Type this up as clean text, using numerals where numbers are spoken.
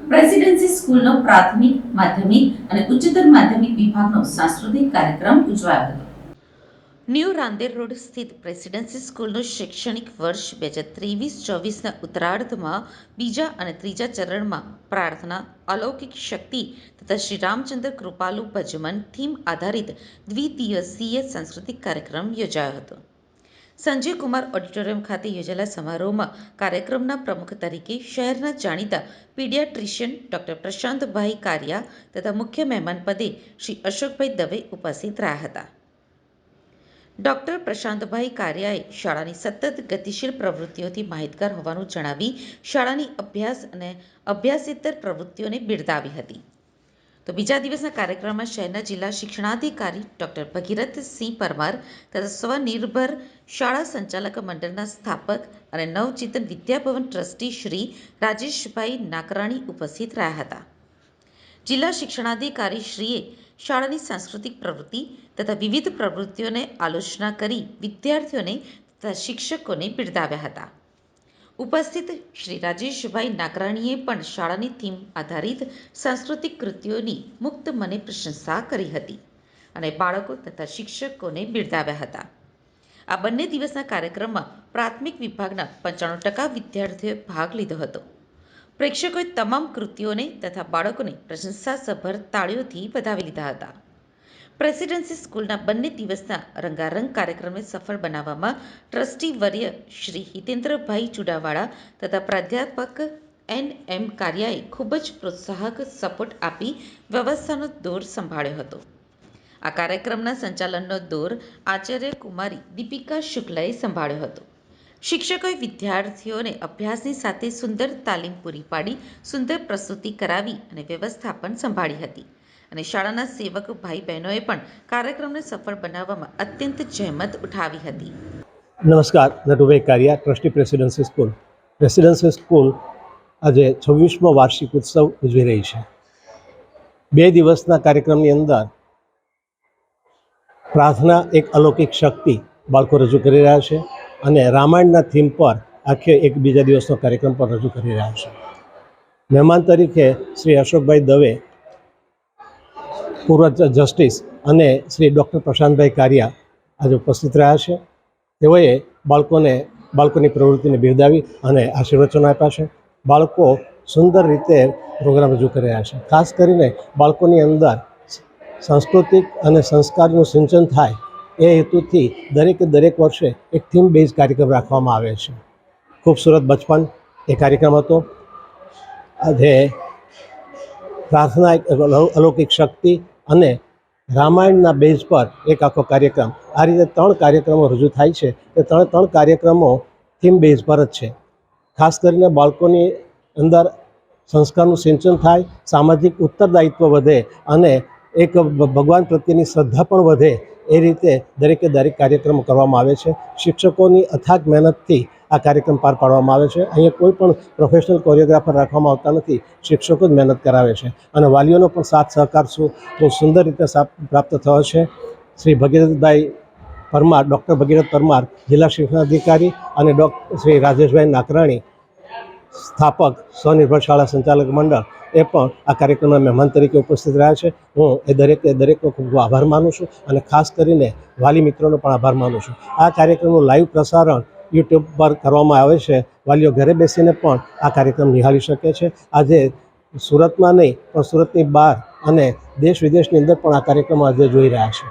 Presidency સ્કૂલનો પ્રાથમિક, માધ્યમિક અને ઉચ્ચતર માધ્યમિક વિભાગનો સાંસ્કૃતિક કાર્યક્રમ ઉજવાયો હતો. ન્યૂ રાંદેર રોડ સ્થિત પ્રેસિડેન્સી સ્કૂલનું શૈક્ષણિક વર્ષ 2023-24ના ઉત્તરાર્ધમાં બીજા અને ત્રીજા ચરણમાં પ્રાર્થના, અલૌકિક શક્તિ તથા શ્રી રામચંદ્ર કૃપાલુ ભજમન થીમ આધારિત દ્વિદિવસીય સાંસ્કૃતિક કાર્યક્રમ યોજાયો હતો. સંજય કુમાર ઓડિટોરિયમ ખાતે યોજાયેલા સમારોહમાં કાર્યક્રમના પ્રમુખ તરીકે શહેરના જાણીતા પીડિયાટ્રિશિયન ડોક્ટર પ્રશાંતભાઈ કારિયા તથા મુખ્ય મહેમાન પદે શ્રી અશોકભાઈ દવે ઉપસ્થિત રહ્યા હતા. ડોક્ટર પ્રશાંતભાઈ કારિયાએ શાળાની સતત ગતિશીલ પ્રવૃત્તિઓથી માહિતગાર હોવાનું જણાવી શાળાની અભ્યાસ અને અભ્યાસેતર પ્રવૃત્તિઓને બિરદાવી હતી. તો બીજા દિવસના કાર્યક્રમમાં શહેરના જિલ્લા શિક્ષણાધિકારી ડોક્ટર ભગીરથસિંહ પરમાર તથા સ્વનિર્ભર શાળા સંચાલક મંડળના સ્થાપક અને નવચેતન વિદ્યાભવન ટ્રસ્ટી શ્રી રાજેશભાઈ નાકરાણી ઉપસ્થિત રહ્યા હતા. જિલ્લા શિક્ષણાધિકારી શ્રીએ શાળાની સાંસ્કૃતિક પ્રવૃત્તિ તથા વિવિધ પ્રવૃત્તિઓને આલોચના કરી વિદ્યાર્થીઓને તથા શિક્ષકોને બિરદાવ્યા હતા. ઉપસ્થિત શ્રી રાજેશભાઈ નાકરાણીએ પણ શાળાની થીમ આધારિત સાંસ્કૃતિક કૃતિઓની મુક્ત મને પ્રશંસા કરી હતી અને બાળકો તથા શિક્ષકોને બિરદાવ્યા હતા. આ બંને દિવસના કાર્યક્રમમાં પ્રાથમિક વિભાગના 95% વિદ્યાર્થીઓએ ભાગ લીધો હતો. પ્રેક્ષકોએ તમામ કૃતિઓને તથા બાળકોને પ્રશંસાસભર તાળીઓથી વધાવી લીધા હતા. પ્રેસિડેન્સી સ્કૂલના બંને દિવસના રંગારંગ કાર્યક્રમને સફળ બનાવવામાં ટ્રસ્ટી વર્ય શ્રી હિતેન્દ્રભાઈ ચુડાવાડા તથા પ્રાધ્યાપક એન.એમ. કારિયાએ ખૂબ જ પ્રોત્સાહક સપોર્ટ આપી વ્યવસ્થાનો દોર સંભાળ્યો હતો. આ કાર્યક્રમના સંચાલનનો દોર આચાર્ય કુમારી દીપિકા શુક્લાએ સંભાળ્યો હતો. શિક્ષકોએ વિદ્યાર્થીઓને અભ્યાસની સાથે સુંદર તાલીમ પૂરી પાડી સુંદર પ્રસ્તુતિ કરાવી અને વ્યવસ્થાપન સંભાળી હતી અને શાળાના સેવક ભાઈ બહેનોએ પણ કાર્યક્રમને સફળ બનાવવામાં અત્યંત જહેમત ઉઠાવી હતી. નમસ્કાર, Natubhai Kariya, trustee presidency school. Presidency school આજે 26મો વાર્ષિક ઉત્સવ ઉજવી રહી છે. 2 દિવસના કાર્યક્રમની અંદર પ્રાર્થના એક અલૌકિક શક્તિ બાળકો રજૂ કરી રહ્યા છે અને રામાયણના થીમ પર આખે એક બીજા દિવસનો કાર્યક્રમ પણ રજૂ કરી રહ્યા છે. મહેમાન તરીકે શ્રી અશોકભાઈ દવે, પૂર્વ જસ્ટિસ, અને શ્રી ડૉક્ટર પ્રશાંતભાઈ કારિયા આજે ઉપસ્થિત રહ્યા છે. તેઓએ બાળકોની પ્રવૃત્તિને બિરદાવી અને આશીર્વચનો આપ્યા છે. બાળકો સુંદર રીતે પ્રોગ્રામ રજૂ કરી રહ્યા છે. ખાસ કરીને બાળકોની અંદર સાંસ્કૃતિક અને સંસ્કારનું સિંચન થાય એ હેતુથી દરેક વર્ષે એક થીમ બેઝ કાર્યક્રમ રાખવામાં આવે છે. ખૂબસૂરત બચપન એ કાર્યક્રમ હતો. આજે પ્રાર્થના એક અલૌકિક શક્તિ અને રામાયણના બેઝ પર એક આખો કાર્યક્રમ, આ રીતે 3 કાર્યક્રમો રજૂ થાય છે. એ 3 કાર્યક્રમો થીમ બેઝ પર જ છે. ખાસ કરીને બાળકોની અંદર સંસ્કારનું સિંચન થાય, સામાજિક ઉત્તરદાયિત્વ વધે અને એક ભગવાન પ્રત્યેની શ્રદ્ધા પણ વધે એ રીતે દરેક કાર્યક્રમો કરવામાં આવે છે. શિક્ષકોની અથાગ મહેનતથી આ કાર્યક્રમ પાર પાડવામાં આવે છે. અહીંયા કોઈ પણ પ્રોફેશનલ કોરિયોગ્રાફર રાખવામાં આવતા નથી. શિક્ષકો જ મહેનત કરાવે છે અને વાલીઓનો પણ સાથ સહકાર બહુ સુંદર રીતે પ્રાપ્ત થયો છે. શ્રી ભગીરથભાઈ પરમાર, ડૉક્ટર ભગીરથ પરમાર, જિલ્લા શિક્ષણાધિકારી, અને શ્રી રાજેશભાઈ નાકરાણી, સ્થાપક સ્વનિર્ભર શાળા સંચાલક મંડળ, એ પણ આ કાર્યક્રમના મહેમાન તરીકે ઉપસ્થિત રહ્યા છે. હું એ દરેકનો ખૂબ આભાર માનું છું અને ખાસ કરીને વાલી મિત્રોનો પણ આભાર માનું છું. આ કાર્યક્રમનું લાઈવ પ્રસારણ યુટ્યુબ પર કરવામાં આવે છે. વાલીઓ ઘરે બેસીને પણ આ કાર્યક્રમ નિહાળી શકે છે. આજે સુરતમાં નહીં પણ સુરતની બહાર અને દેશ વિદેશની અંદર પણ આ કાર્યક્રમ આજે જોઈ રહ્યા છે.